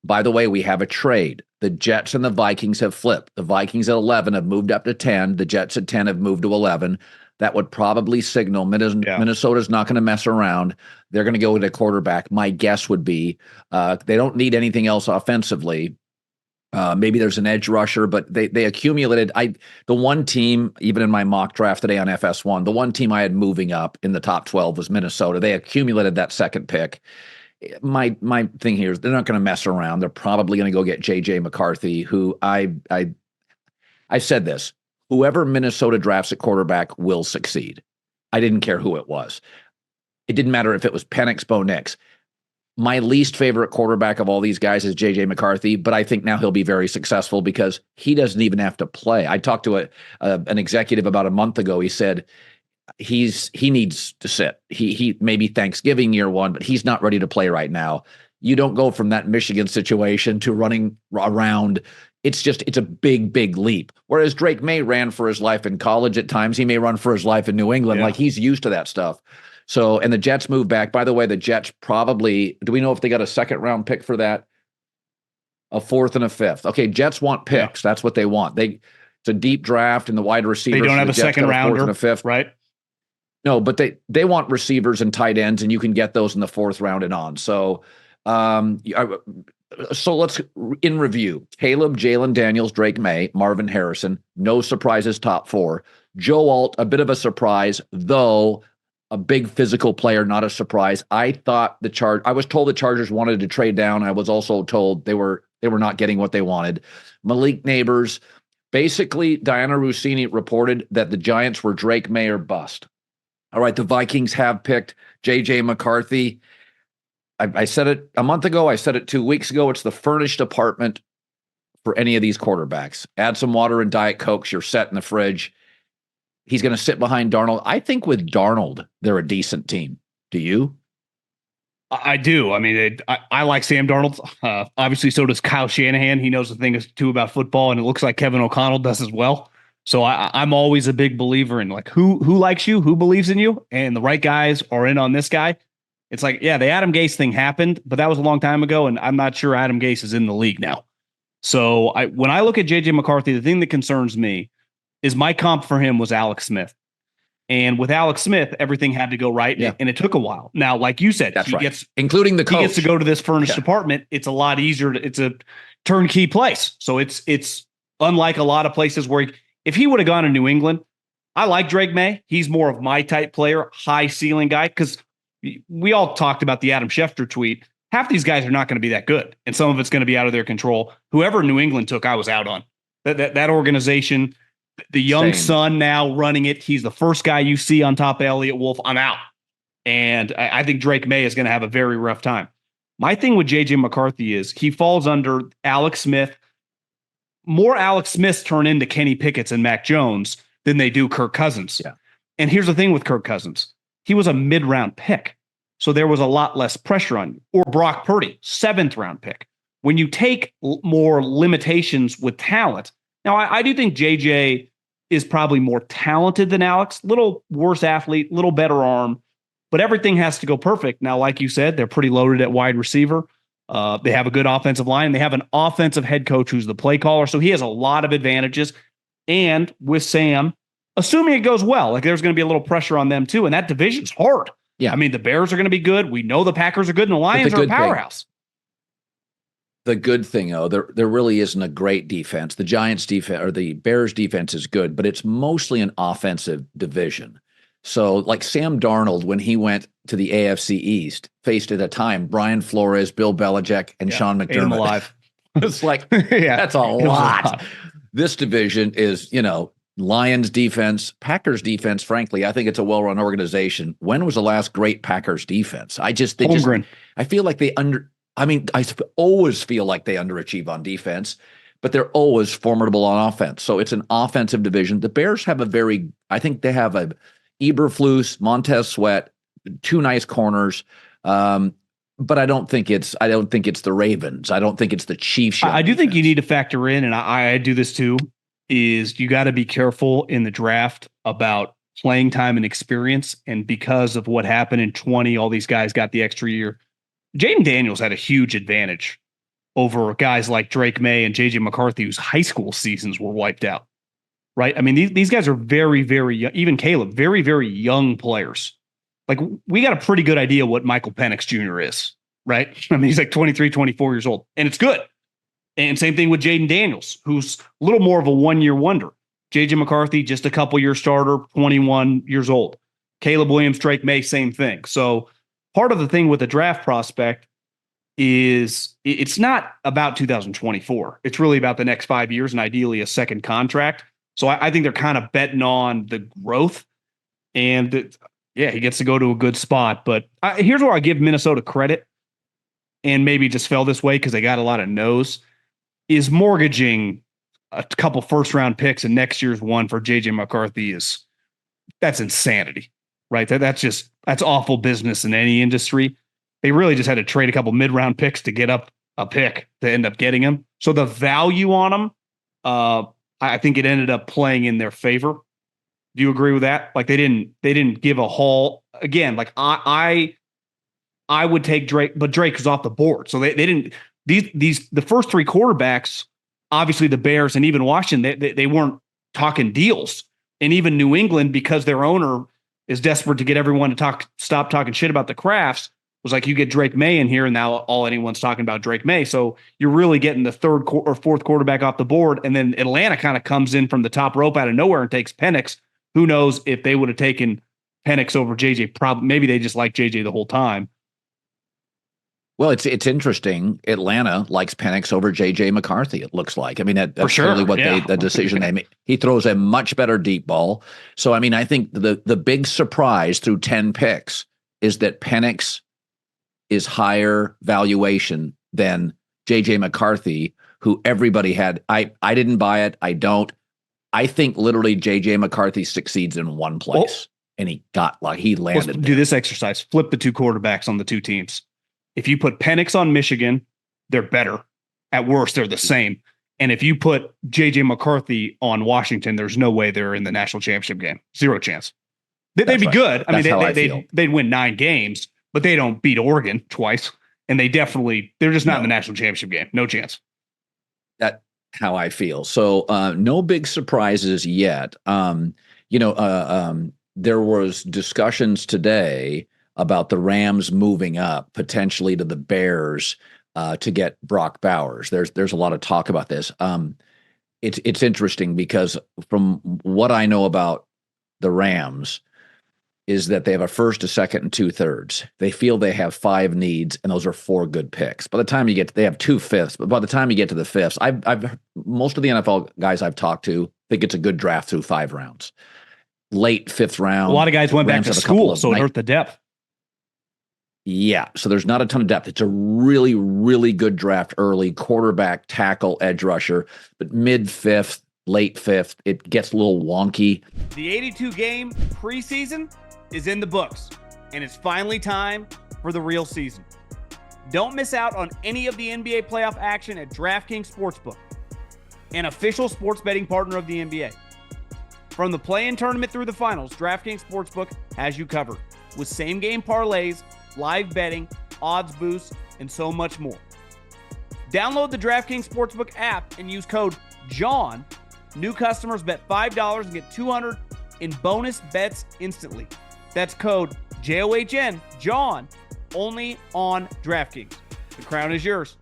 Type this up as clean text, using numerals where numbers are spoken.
By the way, we have a trade. The Jets and the Vikings have flipped. The Vikings at 11 have moved up to 10. The Jets at 10 have moved to 11. That would probably signal Minnesota's not going to mess around. They're going to go with a quarterback. My guess would be they don't need anything else offensively. Maybe there's an edge rusher, but they accumulated. The one team, even in my mock draft today on FS1, the one team I had moving up in the top 12 was Minnesota. They accumulated that second pick. My thing here is they're not going to mess around. They're probably going to go get JJ McCarthy, who I said this. Whoever Minnesota drafts at quarterback will succeed. I didn't care who it was. It didn't matter if it was Penix, Bo Nix. My least favorite quarterback of all these guys is JJ McCarthy, but I think now he'll be very successful because he doesn't even have to play. I talked to an executive about a month ago. He said he needs to sit. He maybe Thanksgiving year one, but he's not ready to play right now. You don't go from that Michigan situation to running around. It's a big, big leap. Whereas Drake May ran for his life in college at times. He may run for his life in New England. Yeah. Like he's used to that stuff. So, and the Jets move back. By the way, the Jets probably, do we know if they got a second round pick for that? A fourth and a fifth. Okay, Jets want picks. Yeah. That's what they want. It's a deep draft and the wide receivers. They don't have a second rounder, and a fifth. Right? No, but they want receivers and tight ends, and you can get those in the fourth round and on. So, so let's, in review, Caleb, Jalen Daniels, Drake May, Marvin Harrison, no surprises, top four. Joe Alt, a bit of a surprise, though a big physical player, not a surprise. I thought I was told the Chargers wanted to trade down. I was also told they were not getting what they wanted. Malik Neighbors, basically, Diana Rossini reported that the Giants were Drake May or bust. All right, the Vikings have picked JJ McCarthy. I said it a month ago. I said it 2 weeks ago. It's the furnished apartment for any of these quarterbacks. Add some water and Diet Cokes. You're set in the fridge. He's going to sit behind Darnold. I think with Darnold, they're a decent team. Do you? I do. I mean, I like Sam Darnold. Obviously, so does Kyle Shanahan. He knows a thing or two about football, and it looks like Kevin O'Connell does as well. So I'm always a big believer in like who likes you, who believes in you, and the right guys are in on this guy. It's like, yeah, the Adam Gase thing happened, but that was a long time ago, and I'm not sure Adam Gase is in the league now. So when I look at JJ McCarthy, the thing that concerns me is my comp for him was Alex Smith. And with Alex Smith, everything had to go right, and it took a while. Now, like you said, including the coach. He gets to go to this furnished apartment. It's a lot easier. It's a turnkey place. So it's unlike a lot of places where if he would have gone to New England, I like Drake May. He's more of my type player, high ceiling guy, because we all talked about the Adam Schefter tweet. Half these guys are not going to be that good, and some of it's going to be out of their control. Whoever New England took, I was out on. That organization, the young son now running it. He's the first guy you see on top of Elliott Wolf. I'm out. And I think Drake May is going to have a very rough time. My thing with JJ McCarthy is he falls under Alex Smith. More Alex Smiths turn into Kenny Pickett's and Mac Jones than they do Kirk Cousins. Yeah. And here's the thing with Kirk Cousins. He was a mid-round pick. So there was a lot less pressure on you. Or Brock Purdy, 7th round pick. When you take more limitations with talent. Now, I do think JJ is probably more talented than Alex. Little worse athlete, little better arm. But everything has to go perfect. Now, like you said, they're pretty loaded at wide receiver. They have a good offensive line. And they have an offensive head coach who's the play caller. So he has a lot of advantages. And with Sam, assuming it goes well, like there's going to be a little pressure on them too. And that division's hard. Yeah. I mean, the Bears are going to be good. We know the Packers are good and the Lions are a powerhouse. The good thing, though, there really isn't a great defense. The Giants' defense or the Bears' defense is good, but it's mostly an offensive division. So, like Sam Darnold, when he went to the AFC East, faced at a time Brian Flores, Bill Belichick, and Sean McDermott. Alive. It's like, that's a lot. This division is, Lions defense, Packers defense, frankly, I think it's a well-run organization. When was the last great Packers defense? I feel like I always feel like they underachieve on defense, but they're always formidable on offense. So it's an offensive division. The Bears have I think they have a Eberflus, Montez Sweat, 2 nice corners. But I don't think it's the Ravens. I don't think it's the Chiefs. I do think you need to factor in, and I do this too, is you got to be careful in the draft about playing time and experience. And because of what happened in 20, all these guys got the extra year. Jaden Daniels had a huge advantage over guys like Drake May and JJ McCarthy, whose high school seasons were wiped out. Right? I mean, these guys are very, very young. Even Caleb, very, very young players. Like, we got a pretty good idea what Michael Penix Jr. is, right? I mean, he's like 23, 24 years old, and it's good. And same thing with Jaden Daniels, who's a little more of a one-year wonder. JJ McCarthy, just a couple-year starter, 21 years old. Caleb Williams, Drake May, same thing. So part of the thing with the draft prospect is it's not about 2024. It's really about the next 5 years and ideally a second contract. So I think they're kind of betting on the growth, and he gets to go to a good spot. But here's where I give Minnesota credit, and maybe just fell this way because they got a lot of no's, is mortgaging a couple first-round picks and next year's one for JJ McCarthy that's insanity, right? That's awful business in any industry. They really just had to trade a couple mid-round picks to get up a pick to end up getting him. So the value on them, I think it ended up playing in their favor. Do you agree with that? Like, they didn't give a haul again. Like, I would take Drake, but Drake is off the board. So they didn't, the first three quarterbacks, obviously the Bears and even Washington, they weren't talking deals. And even New England, because their owner is desperate to get everyone to stop talking shit about the Crafts, was like, you get Drake May in here, and now all anyone's talking about Drake May. So you're really getting the third or fourth quarterback off the board. And then Atlanta kind of comes in from the top rope out of nowhere and takes Penix. Who knows if they would have taken Penix over JJ? Probably, maybe they just like JJ the whole time. Well, it's interesting. Atlanta likes Penix over JJ McCarthy, it looks like. I mean, that's sure. Clearly what the decision they made. He throws a much better deep ball. So, I mean, I think the big surprise through 10 picks is that Penix is higher valuation than JJ McCarthy, who everybody had. I didn't buy it. I don't. I think literally JJ McCarthy succeeds in one place, and he landed. Let's do this exercise. Flip the two quarterbacks on the two teams. If you put Penix on Michigan, they're better. At worst, they're the same. And if you put JJ McCarthy on Washington, there's no way they're in the national championship game. Zero chance. They'd be good. I mean, they'd win 9 games. But they don't beat Oregon twice, and they're just not in the national championship game. No chance. That's how I feel. So no big surprises yet. There was discussions today about the Rams moving up potentially to the Bears to get Brock Bowers. There's a lot of talk about this. It's interesting because from what I know about the Rams, is that they have a first, a second, and 2/3. They feel they have 5 needs, and those are 4 good picks. By the time they have 2 fifths, but by the time you get to the fifths, most of the NFL guys I've talked to think it's a good draft through 5 rounds. Late 5th round. A lot of guys went back to school, so it hurt the depth. Yeah, so there's not a ton of depth. It's a really, really good draft early, quarterback, tackle, edge rusher, but mid-5th, late 5th, it gets a little wonky. The 82-game preseason is in the books, and it's finally time for the real season. Don't miss out on any of the NBA playoff action at DraftKings Sportsbook, an official sports betting partner of the NBA. From the play-in tournament through the finals, DraftKings Sportsbook has you covered with same-game parlays, live betting, odds boosts, and so much more. Download the DraftKings Sportsbook app and use code JOHN. New customers bet $5 and get $200 in bonus bets instantly. That's code JOHN, John, only on DraftKings. The crown is yours.